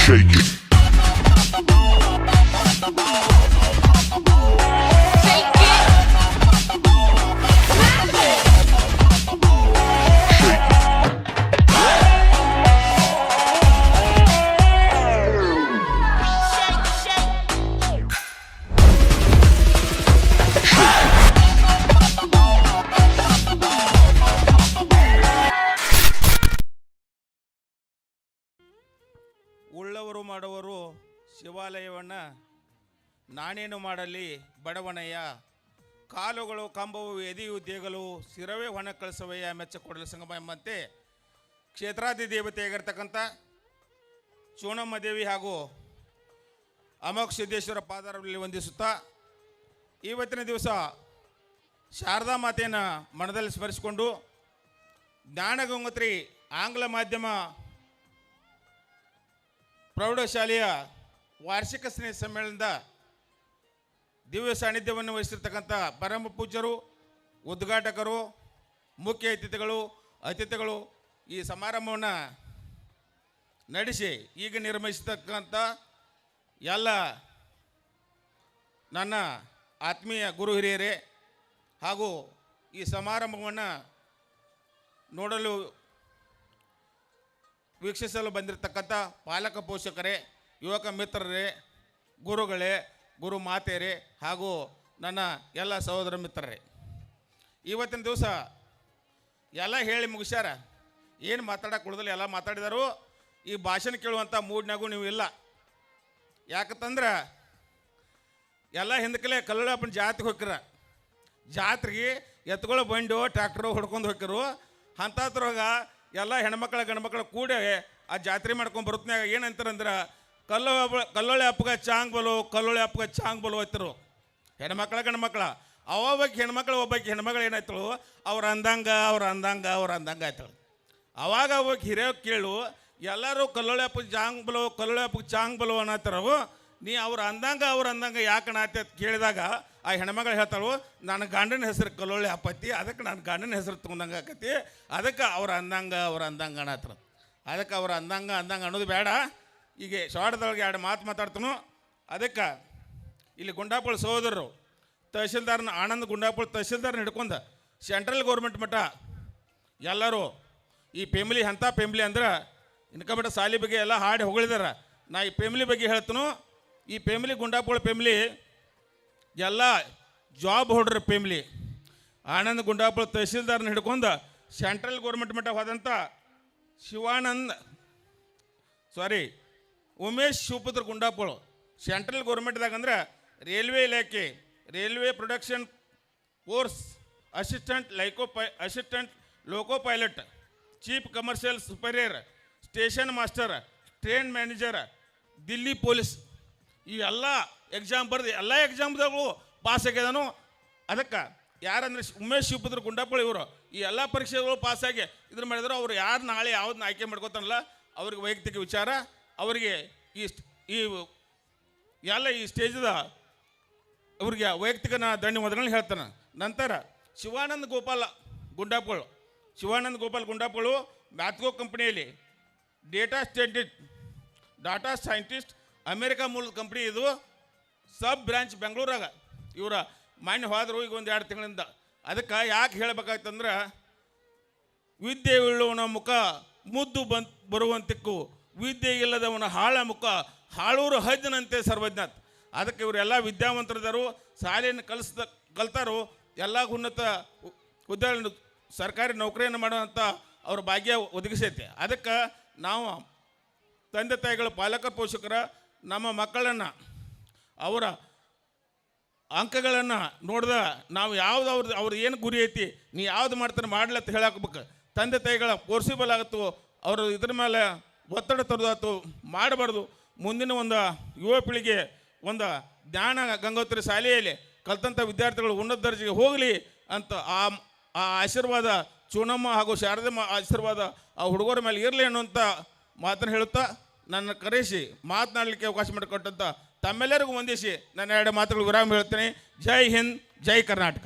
Shake it. ಉಳ್ಳವರು ಮಾಡುವರು ಶಿವಾಲಯವನ್ನು ನಾನೇನು ಮಾಡಲಿ ಬಡವಣಯ್ಯ, ಕಾಲುಗಳು ಕಂಬವು ಎದೆಯು ದೇಗಲು ಶಿರವೇ ಹೊಣ ಕಳಿಸವಯ್ಯ ಮೆಚ್ಚ ಕೊಡಲು ಸಂಗಮ ಎಂಬಂತೆ ಕ್ಷೇತ್ರಾದಿ ದೇವತೆಯಾಗಿರ್ತಕ್ಕಂಥ ಚೂಣಮ್ಮ ದೇವಿ ಹಾಗೂ ಅಮೋಘ ಸಿದ್ದೇಶ್ವರ ಪಾದಾರರಲ್ಲಿ ವಂದಿಸುತ್ತಾ ಇವತ್ತಿನ ದಿವಸ ಶಾರದಾ ಮಾತೆಯನ್ನು ಮನದಲ್ಲಿ ಸ್ಮರಿಸಿಕೊಂಡು ಜ್ಞಾನಗಂಗೋತ್ರಿ ಆಂಗ್ಲ ಮಾಧ್ಯಮ ಪ್ರೌಢಶಾಲೆಯ ವಾರ್ಷಿಕ ಸ್ನೇಹ ಸಮ್ಮೇಳನದ ದಿವ್ಯ ಸಾನ್ನಿಧ್ಯವನ್ನು ವಹಿಸಿರ್ತಕ್ಕಂಥ ಪರಮ ಪೂಜ್ಯರು, ಉದ್ಘಾಟಕರು, ಮುಖ್ಯ ಅತಿಥಿಗಳು ಈ ಸಮಾರಂಭವನ್ನು ನಡೆಸಿ ಈಗ ನಿರ್ವಹಿಸತಕ್ಕಂಥ ಎಲ್ಲ ನನ್ನ ಆತ್ಮೀಯ ಗುರು ಹಿರಿಯರೇ ಹಾಗೂ ಈ ಸಮಾರಂಭವನ್ನು ನೋಡಲು ವೀಕ್ಷಿಸಲು ಬಂದಿರತಕ್ಕಂಥ ಪಾಲಕ ಪೋಷಕರೇ, ಯುವಕ ಮಿತ್ರರೇ, ಗುರುಗಳೇ, ಗುರು ಮಾತೆಯರೇ ಹಾಗೂ ನನ್ನ ಎಲ್ಲ ಸಹೋದರ ಮಿತ್ರರೇ, ಇವತ್ತಿನ ದಿವಸ ಎಲ್ಲ ಹೇಳಿ ಮುಗಿಸ್ಯಾರ. ಏನು ಮಾತಾಡಕ್ಕೆ ಉಳಿದಲ್ಲಿ ಎಲ್ಲ ಮಾತಾಡಿದರು. ಈ ಭಾಷಣ ಕೇಳುವಂಥ ಮೂಡ್ನಾಗೂ ನೀವು ಇಲ್ಲ. ಯಾಕಂತಂದ್ರೆ ಎಲ್ಲ ಹಿಂದಕಲೇ ಕಲ್ಲಪ್ಪನ ಜಾತ್ರೆಗೆ ಹೋಗಿರ, ಜಾತ್ರೆಗೆ ಎತ್ಕೊಳ್ಳೋ ಬಂಡು ಟ್ರ್ಯಾಕ್ಟ್ರು ಹೊಡ್ಕೊಂಡು ಹೋಗಿರು. ಅಂಥದ್ರೊಳಗ ಎಲ್ಲ ಹೆಣ್ಮಕ್ಳ ಗಂಡ್ಮಕ್ಳು ಕೂಡ ಆ ಜಾತ್ರೆ ಮಾಡ್ಕೊಂಡು ಬರುತ್ತನಾಗ ಏನಂತಾರಂದ್ರೆ ಕಲ್ಲೊಳ್ಳೆ ಅಪ್ಪಗ ಚಾಂಗ್ ಬಲು ಐತರು ಹೆಣ್ಮಕ್ಳ ಗಂಡ್ಮಕ್ಳ. ಅವಾಗಕ್ಕೆ ಹೆಣ್ಮಕ್ಳು ಒಬ್ಬಾಕಿ ಹೆಣ್ಮಕ್ಳು ಏನಾಯ್ತಳು, ಅವ್ರ ಅಂದಂಗ ಆಯ್ತಳು. ಅವಾಗ ಅವಾಗ ಹಿರಿಯ ಕೇಳು ಎಲ್ಲರೂ ಕಲ್ಲೊಳ್ಳೆ ಅಪ್ಪಗೆ ಚಾಂಗ್ ಬಲು ಅನ್ನತ್ತಾರವು. ನೀ ಅವ್ರ ಅಂದಂಗ ಯಾಕೆ ನಾತೆ ಅಂತ ಕೇಳಿದಾಗ ಆ ಹೆಣ್ಮಗಳು ಹೇಳ್ತಾಳು, ನನ್ನ ಗಂಡನ ಹೆಸರು ಕಲ್ಲೊಳ್ಳೆ ಅಪ್ಪತ್ತಿ, ಅದಕ್ಕೆ ನನ್ನ ಗಂಡನ ಹೆಸರು ತೊಗೊಂಡಂಗೆ ಆಕತಿ, ಅದಕ್ಕೆ ಅವ್ರ ಅಂದಂಗ ಅನ್ನತ್ತಾರ. ಅದಕ್ಕೆ ಅವ್ರ ಅಂದಂಗ ಅನ್ನೋದು ಬೇಡ. ಈಗ ಶಾರ್ಟ್ದೊಳಗೆ ಎರಡು ಮಾತಾಡ್ತಾನು. ಅದಕ್ಕೆ ಇಲ್ಲಿ ಗುಂಡಾಪುಳ ಸಹೋದರರು ತಹಶೀಲ್ದಾರ್ನ ಆನಂದ್ ಗುಂಡಾಪುಳ ತಹಶೀಲ್ದಾರ್ನ ಹಿಡ್ಕೊಂಡು ಸೆಂಟ್ರಲ್ ಗೌರ್ಮೆಂಟ್ ಮಟ್ಟ ಎಲ್ಲರೂ ಈ ಫೆಮಿಲಿ ಅಂಥ ಫೆಮಿಲಿ ಅಂದ್ರೆ ಇನ್ಕಮಟ್ಟ ಸಾಲಿ ಬಗ್ಗೆ ಎಲ್ಲ ಹಾಡಿ ಹೊಗಳಿದಾರ. ನಾ ಈ ಫೆಮಿಲಿ ಬಗ್ಗೆ ಹೇಳ್ತನು. ಈ ಫೆಮಿಲಿ ಗುಂಡಾಪುಳ ಫೆಮಿಲಿ ಎಲ್ಲ ಜಾಬ್ ಹೋಲ್ಡರ್ ಫೆಮಿಲಿ. ಆನಂದ್ ಗುಂಡಾಪುಳ ತಹಶೀಲ್ದಾರ್ನ ಹಿಡ್ಕೊಂಡು ಸೆಂಟ್ರಲ್ ಗೌರ್ಮೆಂಟ್ ಮಟ್ಟ ಹೋದಂಥ ಉಮೇಶ್ ಶಿವಪುತ್ರ ಗುಂಡಾಪುಳ ಸೆಂಟ್ರಲ್ ಗೌರ್ಮೆಂಟ್ದಾಗ ಅಂದ್ರೆ ರೈಲ್ವೆ ಇಲಾಖೆ, ರೈಲ್ವೆ ಪ್ರೊಡಕ್ಷನ್ ಫೋರ್ಸ್ ಅಸಿಸ್ಟೆಂಟ್ ಲೋಕೋ pilot, chief commercial superior, station master, train manager, Delhi police, ಇವೆಲ್ಲ ಎಕ್ಸಾಮ್ ಬರೆದು ಎಲ್ಲ ಎಕ್ಸಾಮ್ದಾಗೂ ಪಾಸ್ ಆಗ್ಯದನು. ಅದಕ್ಕೆ ಯಾರಂದ್ರೆ ಉಮೇಶ್ ಶಿವಪುತ್ರ ಗುಂಡಾಪುಳ ಇವರು ಈ ಎಲ್ಲ ಪರೀಕ್ಷೆಗಳು ಪಾಸಾಗಿ ಇದ್ರ ಮಾಡಿದ್ರು. ಅವ್ರು ಯಾರು ನಾಳೆ ಯಾವ್ದನ್ನ ಆಯ್ಕೆ ಮಾಡ್ಕೋತಾನಲ್ಲ ಅವ್ರಿಗೆ ವೈಯಕ್ತಿಕ ವಿಚಾರ. ಅವರಿಗೆ ಈ ಸ್ಟೇಜದ ಅವ್ರಿಗೆ ವೈಯಕ್ತಿಕ ಧನ್ಯವಾದಗಳನ್ನ ಹೇಳ್ತಾನೆ. ನಂತರ ಶಿವಾನಂದ್ ಗೋಪಾಲ್ ಗುಂಡಾಪುಳು ಮ್ಯಾಥ್ಕೋ ಕಂಪ್ನಿಯಲ್ಲಿ ಡಾಟಾ ಸೈಂಟಿಸ್ಟ್, ಅಮೇರಿಕಾ ಮೂಲದ ಕಂಪ್ನಿ ಇದು, ಸಬ್ ಬ್ರಾಂಚ್ ಬೆಂಗಳೂರಾಗ. ಇವರ ಮಾನ್ಯ ಹೋದರು ಈಗ 1-2 ತಿಂಗಳಿಂದ. ಅದಕ್ಕೆ ಯಾಕೆ ಹೇಳಬೇಕಾಯ್ತಂದ್ರೆ ವಿದ್ಯೆ ಉಳ್ಳವನ ಮುಖ ಮುದ್ದು ಬರುವಂತಿಕ್ಕು, ವಿದ್ಯೆ ಇಲ್ಲದವನ ಹಾಳ ಮುಖ ಹಾಳೂರು ಹಜ್ಜನಂತೆ ಸರ್ವಜ್ಞಾತ್. ಅದಕ್ಕೆ ಇವರೆಲ್ಲ ವಿದ್ಯಾವಂತರಿದ್ದರು, ಶಾಲೆಯನ್ನು ಕಲ್ತಾರು, ಎಲ್ಲ ಉನ್ನತ ಹುದ್ದೆ ಸರ್ಕಾರಿ ನೌಕರಿಯನ್ನು ಮಾಡುವಂಥ ಅವ್ರ ಭಾಗ್ಯ ಒದಗಿಸೈತೆ. ಅದಕ್ಕೆ ನಾವು ತಂದೆ ತಾಯಿಗಳ ಪಾಲಕ ಪೋಷಕರ ನಮ್ಮ ಮಕ್ಕಳನ್ನು ಅವರ ಅಂಕಗಳನ್ನು ನೋಡ್ದ ನಾವು ಯಾವ್ದು ಅವ್ರದ್ದು ಏನು ಗುರಿ ಐತಿ, ನೀ ಯಾವ್ದು ಮಾಡ್ತಾನೆ ಮಾಡ್ಲತ್ತ ಹೇಳಾಕ್ಬೇಕು. ತಂದೆ ತಾಯಿಗಳ ಪೋರ್ಸಿಬಲ್ ಆಗುತ್ತೋ ಅವರು ಇದ್ರ ಮೇಲೆ ಒತ್ತಡ ತರೋದಾತು ಮಾಡಬಾರ್ದು. ಮುಂದಿನ ಒಂದು ಯುವ ಪೀಳಿಗೆ ಒಂದು ಜ್ಞಾನ ಗಂಗೋತ್ರಿ ಶಾಲೆಯಲ್ಲಿ ಕಲ್ತಂಥ ವಿದ್ಯಾರ್ಥಿಗಳು ಉನ್ನತ ದರ್ಜೆಗೆ ಹೋಗಲಿ ಅಂತ ಆ ಆಶೀರ್ವಾದ ಚೂನಮ್ಮ ಹಾಗೂ ಶಾರದಮ್ಮ ಆಶೀರ್ವಾದ ಆ ಹುಡುಗರ ಮೇಲೆ ಇರಲಿ ಅನ್ನುವಂಥ ಮಾತನ್ನು ಹೇಳುತ್ತಾ ನನ್ನ ಕರೆಸಿ ಮಾತನಾಡಲಿಕ್ಕೆ ಅವಕಾಶ ಮಾಡಿಕೊಟ್ಟಂಥ ತಮ್ಮೆಲ್ಲರಿಗೂ ವಂದಿಸಿ ನನ್ನ 2 ಮಾತುಗಳು ವಿರಾಮ ಹೇಳ್ತೇನೆ. ಜೈ ಹಿಂದ್, ಜೈ ಕರ್ನಾಟಕ.